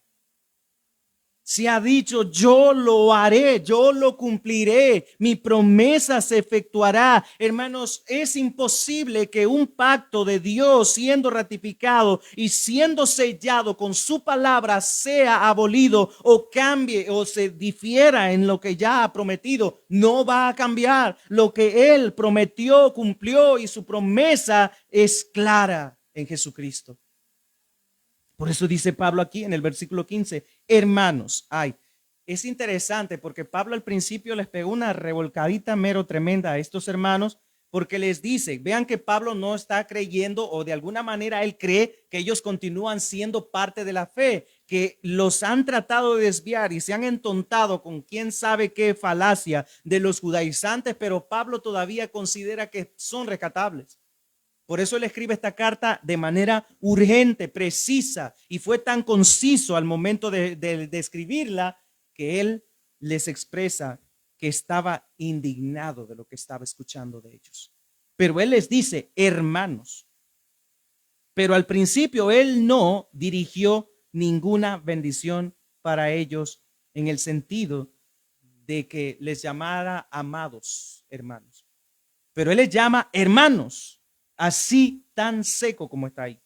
Se ha dicho, yo lo haré, yo lo cumpliré, mi promesa se efectuará. Hermanos, es imposible que un pacto de Dios siendo ratificado y siendo sellado con su palabra sea abolido o cambie o se difiera en lo que ya ha prometido. No va a cambiar. Lo que Él prometió, cumplió, y su promesa es clara en Jesucristo. Por eso dice Pablo aquí en el versículo 15, hermanos, es interesante porque Pablo al principio les pegó una revolcadita mero tremenda a estos hermanos, porque les dice, vean que Pablo no está creyendo, o de alguna manera él cree que ellos continúan siendo parte de la fe, que los han tratado de desviar y se han entontado con quién sabe qué falacia de los judaizantes, pero Pablo todavía considera que son rescatables. Por eso él escribe esta carta de manera urgente, precisa, y fue tan conciso al momento de escribirla que él les expresa que estaba indignado de lo que estaba escuchando de ellos. Pero él les dice, hermanos. Pero al principio él no dirigió ninguna bendición para ellos en el sentido de que les llamara amados hermanos. Pero él les llama hermanos, así tan seco como está ahí.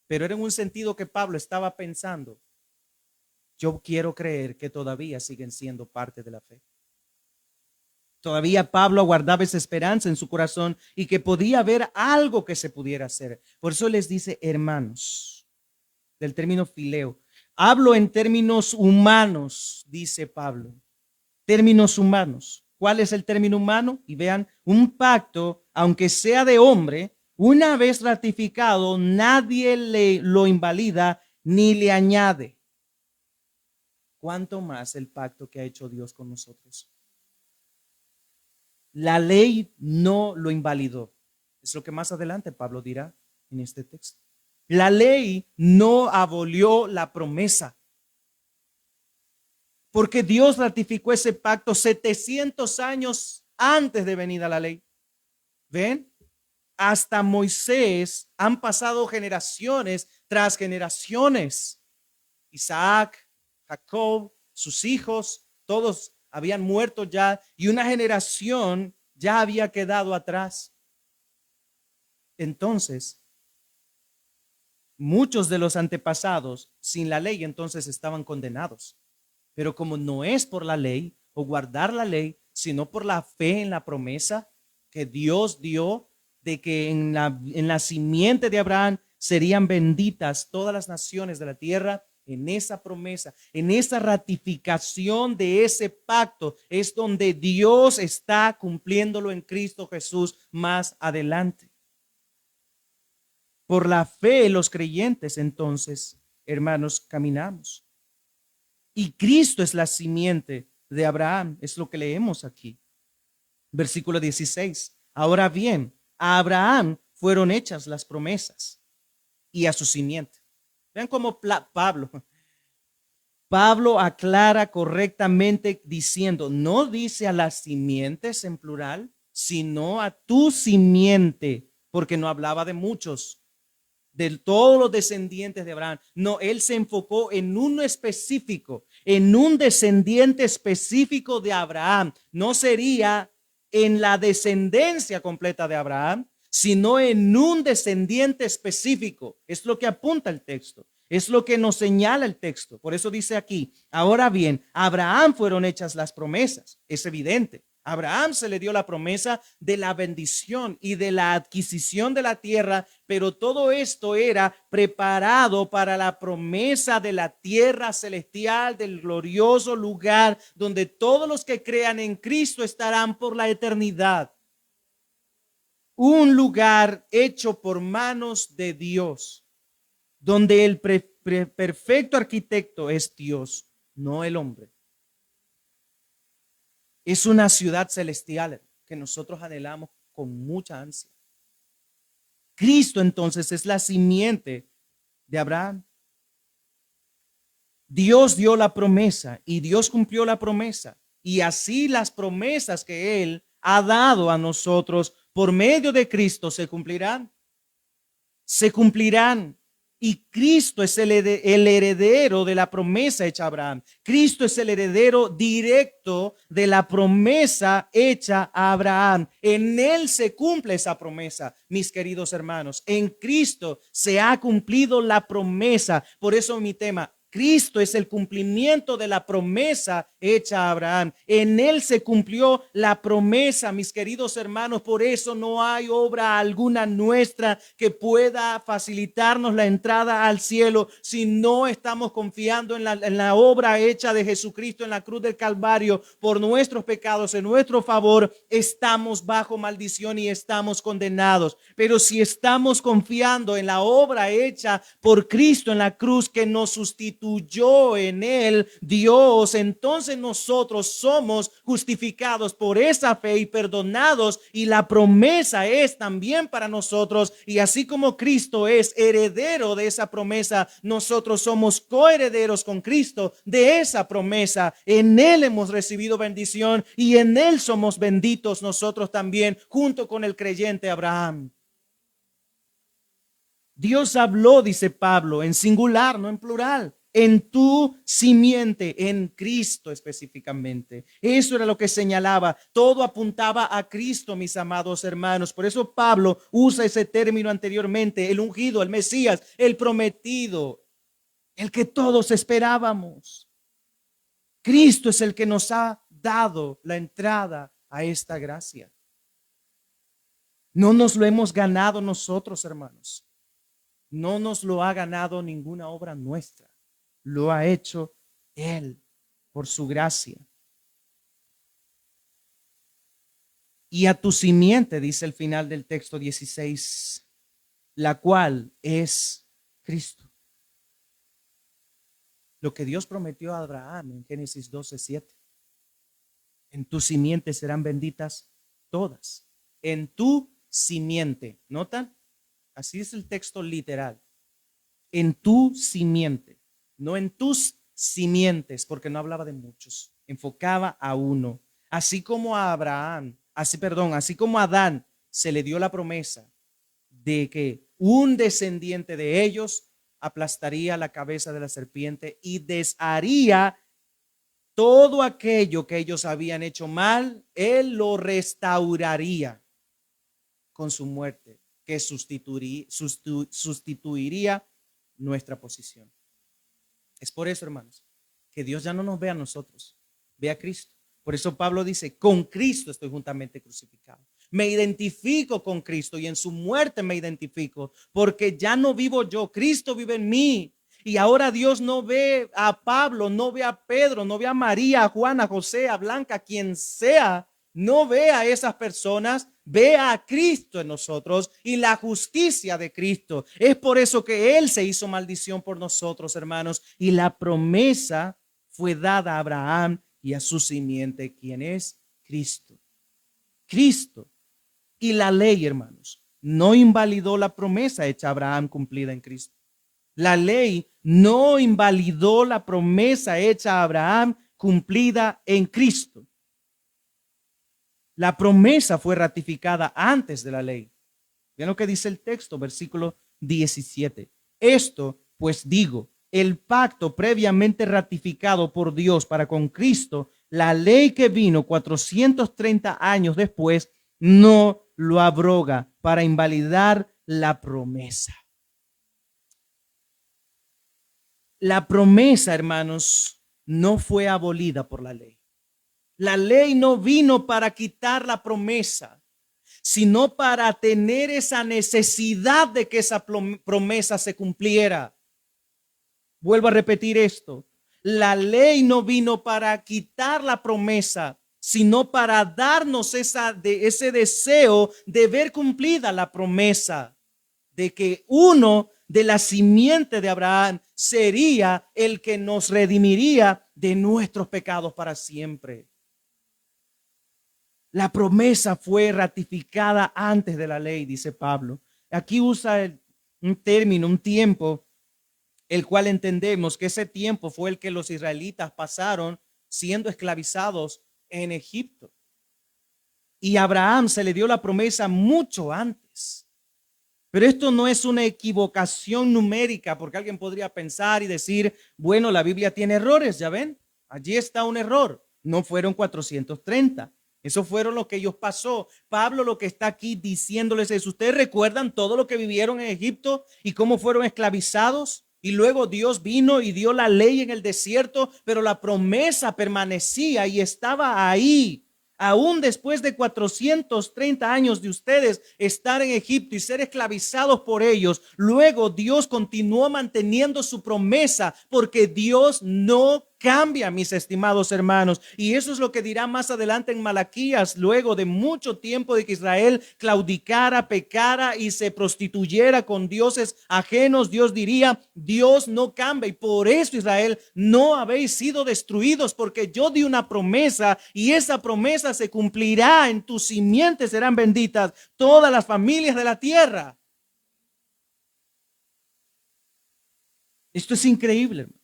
Pero era en un sentido que Pablo estaba pensando, yo quiero creer que todavía siguen siendo parte de la fe. Todavía Pablo guardaba esa esperanza en su corazón y que podía haber algo que se pudiera hacer. Por eso les dice hermanos, del término fileo. Hablo en términos humanos, dice Pablo. Términos humanos. ¿Cuál es el término humano? Y vean, un pacto, aunque sea de hombre, una vez ratificado, nadie lo invalida ni le añade. ¿Cuánto más el pacto que ha hecho Dios con nosotros? La ley no lo invalidó. Es lo que más adelante Pablo dirá en este texto. La ley no abolió la promesa. Porque Dios ratificó ese pacto 700 años antes de venir a la ley. ¿Ven? Hasta Moisés han pasado generaciones tras generaciones. Isaac, Jacob, sus hijos, todos habían muerto ya y una generación ya había quedado atrás. Entonces, muchos de los antepasados sin la ley entonces estaban condenados. Pero como no es por la ley o guardar la ley, sino por la fe en la promesa que Dios dio de que en la simiente de Abraham serían benditas todas las naciones de la tierra, en esa promesa, en esa ratificación de ese pacto, es donde Dios está cumpliéndolo en Cristo Jesús más adelante. Por la fe, los creyentes, entonces, hermanos, caminamos. Y Cristo es la simiente de Abraham, es lo que leemos aquí. Versículo 16. Ahora bien, a Abraham fueron hechas las promesas y a su simiente. Vean cómo Pablo aclara correctamente diciendo, no dice a las simientes en plural, sino a tu simiente, porque no hablaba de muchos, de todos los descendientes de Abraham. No, él se enfocó en uno específico, en un descendiente específico de Abraham. No sería en la descendencia completa de Abraham, sino en un descendiente específico. Es lo que apunta el texto. Es lo que nos señala el texto. Por eso dice aquí, ahora bien, a Abraham fueron hechas las promesas. Es evidente. A Abraham se le dio la promesa de la bendición y de la adquisición de la tierra, pero todo esto era preparado para la promesa de la tierra celestial, del glorioso lugar donde todos los que crean en Cristo estarán por la eternidad. Un lugar hecho por manos de Dios, donde el perfecto arquitecto es Dios, no el hombre. Es una ciudad celestial que nosotros anhelamos con mucha ansia. Cristo entonces es la simiente de Abraham. Dios dio la promesa y Dios cumplió la promesa. Y así las promesas que Él ha dado a nosotros por medio de Cristo se cumplirán. Se cumplirán. Y Cristo es el heredero de la promesa hecha a Abraham. Cristo es el heredero directo de la promesa hecha a Abraham. En Él se cumple esa promesa, mis queridos hermanos. En Cristo se ha cumplido la promesa. Por eso mi tema, Cristo es el cumplimiento de la promesa hecha a Abraham. En Él se cumplió la promesa, mis queridos hermanos. Por eso no hay obra alguna nuestra que pueda facilitarnos la entrada al cielo si no estamos confiando en la obra hecha de Jesucristo en la cruz del Calvario por nuestros pecados, en nuestro favor. Estamos bajo maldición y estamos condenados. Pero si estamos confiando en la obra hecha por Cristo en la cruz que nos sustituye, constituyó en él Dios, entonces nosotros somos justificados por esa fe y perdonados, y la promesa es también para nosotros. Y así como Cristo es heredero de esa promesa, nosotros somos coherederos con Cristo de esa promesa. En él hemos recibido bendición y en él somos benditos nosotros también, junto con el creyente Abraham. Dios habló, dice Pablo, en singular, no en plural, en tu simiente, en Cristo específicamente. Eso era lo que señalaba. Todo apuntaba a Cristo, mis amados hermanos. Por eso Pablo usa ese término anteriormente, el ungido, el Mesías, el prometido, el que todos esperábamos. Cristo es el que nos ha dado la entrada a esta gracia. No nos lo hemos ganado nosotros, hermanos. No nos lo ha ganado ninguna obra nuestra. Lo ha hecho Él por su gracia. Y a tu simiente, dice el final del texto 16, la cual es Cristo. Lo que Dios prometió a Abraham en Génesis 12:7. En tu simiente serán benditas todas. En tu simiente. ¿Notan? Así es el texto literal. En tu simiente, no en tus simientes, porque no hablaba de muchos, enfocaba a uno. Así como a Abraham, así como a Adán se le dio la promesa de que un descendiente de ellos aplastaría la cabeza de la serpiente y desharía todo aquello que ellos habían hecho mal, él lo restauraría con su muerte, que sustituiría nuestra posición. Es por eso, hermanos, que Dios ya no nos ve a nosotros, ve a Cristo. Por eso Pablo dice, con Cristo estoy juntamente crucificado. Me identifico con Cristo y en su muerte me identifico, porque ya no vivo yo, Cristo vive en mí. Y ahora Dios no ve a Pablo, no ve a Pedro, no ve a María, a Juana, a José, a Blanca, quien sea. No ve a esas personas, ve a Cristo en nosotros y la justicia de Cristo. Es por eso que Él se hizo maldición por nosotros, hermanos. Y la promesa fue dada a Abraham y a su simiente, quien es Cristo. Cristo. Y la ley, hermanos, no invalidó la promesa hecha a Abraham cumplida en Cristo. La ley no invalidó la promesa hecha a Abraham cumplida en Cristo. La promesa fue ratificada antes de la ley. Vean lo que dice el texto, versículo 17. Esto, pues digo, el pacto previamente ratificado por Dios para con Cristo, la ley que vino 430 años después, no lo abroga para invalidar la promesa. La promesa, hermanos, no fue abolida por la ley. La ley no vino para quitar la promesa, sino para tener esa necesidad de que esa promesa se cumpliera. Vuelvo a repetir esto. La ley no vino para quitar la promesa, sino para darnos ese deseo de ver cumplida la promesa de que uno de la simiente de Abraham sería el que nos redimiría de nuestros pecados para siempre. La promesa fue ratificada antes de la ley, dice Pablo. Aquí usa un término, un tiempo, el cual entendemos que ese tiempo fue el que los israelitas pasaron siendo esclavizados en Egipto. Y a Abraham se le dio la promesa mucho antes. Pero esto no es una equivocación numérica, porque alguien podría pensar y decir, bueno, la Biblia tiene errores, ¿ya ven? Allí está un error. No fueron 430. Eso fueron lo que ellos pasó. Pablo lo que está aquí diciéndoles es, ¿ustedes recuerdan todo lo que vivieron en Egipto y cómo fueron esclavizados? Y luego Dios vino y dio la ley en el desierto, pero la promesa permanecía y estaba ahí. Aún después de 430 años de ustedes estar en Egipto y ser esclavizados por ellos, luego Dios continuó manteniendo su promesa porque Dios no cambia, mis estimados hermanos. Y eso es lo que dirá más adelante en Malaquías, luego de mucho tiempo de que Israel claudicara, pecara y se prostituyera con dioses ajenos. Dios diría, Dios no cambia, y por eso, Israel, no habéis sido destruidos, porque yo di una promesa y esa promesa se cumplirá. En tus simientes serán benditas todas las familias de la tierra. Esto es increíble, hermano.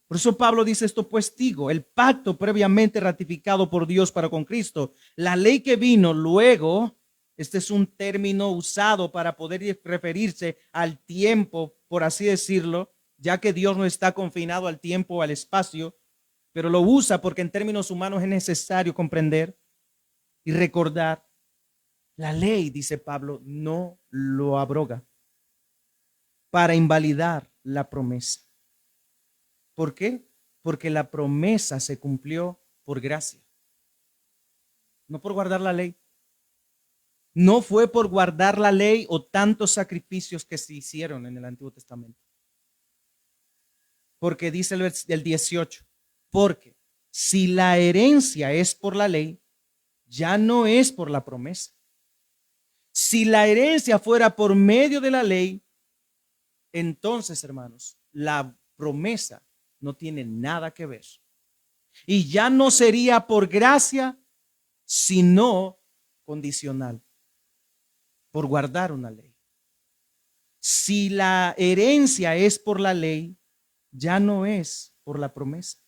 Por eso Pablo dice esto, pues digo, el pacto previamente ratificado por Dios para con Cristo, la ley que vino luego, este es un término usado para poder referirse al tiempo, por así decirlo, ya que Dios no está confinado al tiempo o al espacio, pero lo usa porque en términos humanos es necesario comprender y recordar. La ley, dice Pablo, no lo abroga para invalidar la promesa. ¿Por qué? Porque la promesa se cumplió por gracia, no por guardar la ley. No fue por guardar la ley o tantos sacrificios que se hicieron en el Antiguo Testamento. Porque dice el 18, porque si la herencia es por la ley, ya no es por la promesa. Si la herencia fuera por medio de la ley, entonces, hermanos, la promesa no tiene nada que ver. Y ya no sería por gracia, sino condicional, por guardar una ley. Si la herencia es por la ley, ya no es por la promesa,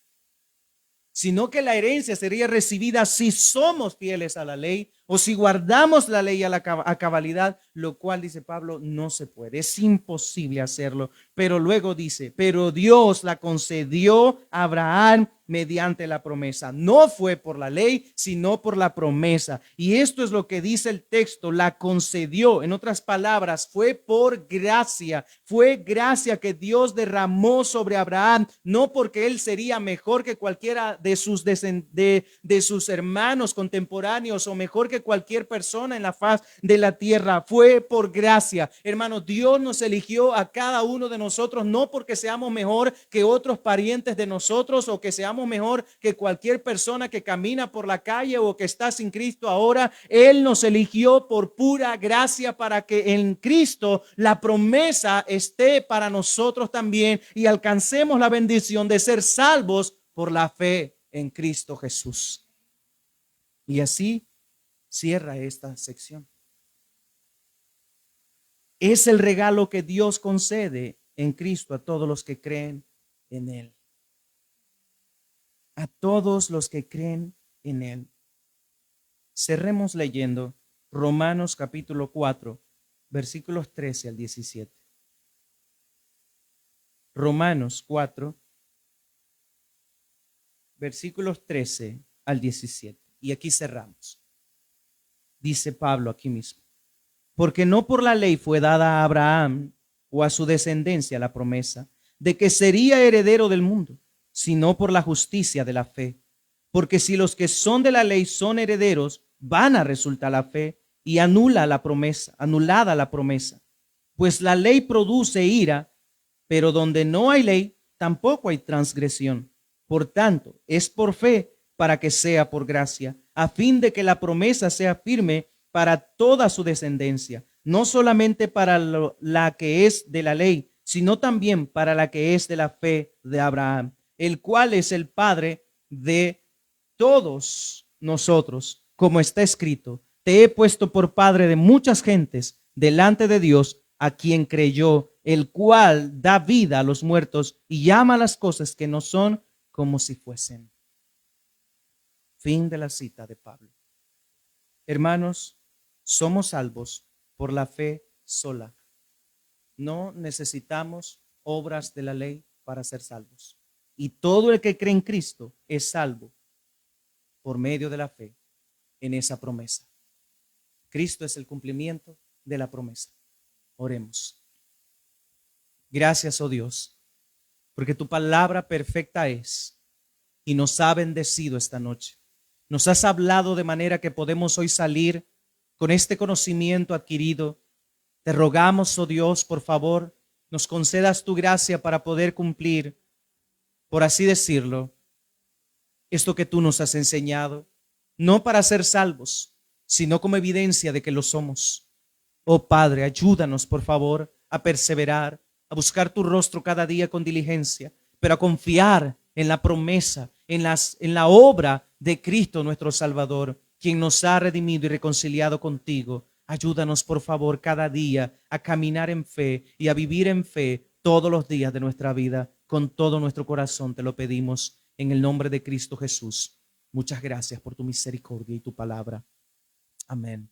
sino que la herencia sería recibida si somos fieles a la ley o si guardamos la ley a cabalidad, lo cual, dice Pablo, no se puede, es imposible hacerlo. Pero luego dice, pero Dios la concedió a Abraham mediante la promesa. No fue por la ley, sino por la promesa. Y esto es lo que dice el texto, la concedió. En otras palabras, fue por gracia. Fue gracia que Dios derramó sobre Abraham, no porque él sería mejor que cualquiera de sus hermanos contemporáneos o mejor que cualquier persona en la faz de la tierra. Fue por gracia. Hermanos, Dios nos eligió a cada uno de nosotros, no porque seamos mejor que otros parientes de nosotros o que seamos mejor que cualquier persona que camina por la calle o que está sin Cristo ahora. Él nos eligió por pura gracia para que en Cristo la promesa esté para nosotros también y alcancemos la bendición de ser salvos por la fe en Cristo Jesús. Y así cierra esta sección. Es el regalo que Dios concede en Cristo a todos los que creen en Él. A todos los que creen en Él. Cerremos leyendo Romanos capítulo 4, versículos 13 al 17. Romanos 4, versículos 13 al 17. Y aquí cerramos. Dice Pablo aquí mismo. Porque no por la ley fue dada a Abraham o a su descendencia la promesa de que sería heredero del mundo, sino por la justicia de la fe. Porque si los que son de la ley son herederos, vana resulta la fe y anulada la promesa. Pues la ley produce ira, pero donde no hay ley, tampoco hay transgresión. Por tanto, es por fe para que sea por gracia, a fin de que la promesa sea firme para toda su descendencia, no solamente para la que es de la ley, sino también para la que es de la fe de Abraham, el cual es el Padre de todos nosotros, como está escrito, te he puesto por padre de muchas gentes delante de Dios, a quien creyó, el cual da vida a los muertos y llama a las cosas que no son como si fuesen. Fin de la cita de Pablo. Hermanos, somos salvos por la fe sola. No necesitamos obras de la ley para ser salvos. Y todo el que cree en Cristo es salvo por medio de la fe en esa promesa. Cristo es el cumplimiento de la promesa. Oremos. Gracias, oh Dios, porque tu palabra perfecta es y nos ha bendecido esta noche. Nos has hablado de manera que podemos hoy salir con este conocimiento adquirido. Te rogamos, oh Dios, por favor, nos concedas tu gracia para poder cumplir, por así decirlo, esto que tú nos has enseñado, no para ser salvos, sino como evidencia de que lo somos. Oh Padre, ayúdanos, por favor, a perseverar, a buscar tu rostro cada día con diligencia, pero a confiar en la promesa, en la obra de Cristo nuestro Salvador, quien nos ha redimido y reconciliado contigo. Ayúdanos, por favor, cada día a caminar en fe y a vivir en fe todos los días de nuestra vida. Con todo nuestro corazón te lo pedimos en el nombre de Cristo Jesús. Muchas gracias por tu misericordia y tu palabra. Amén.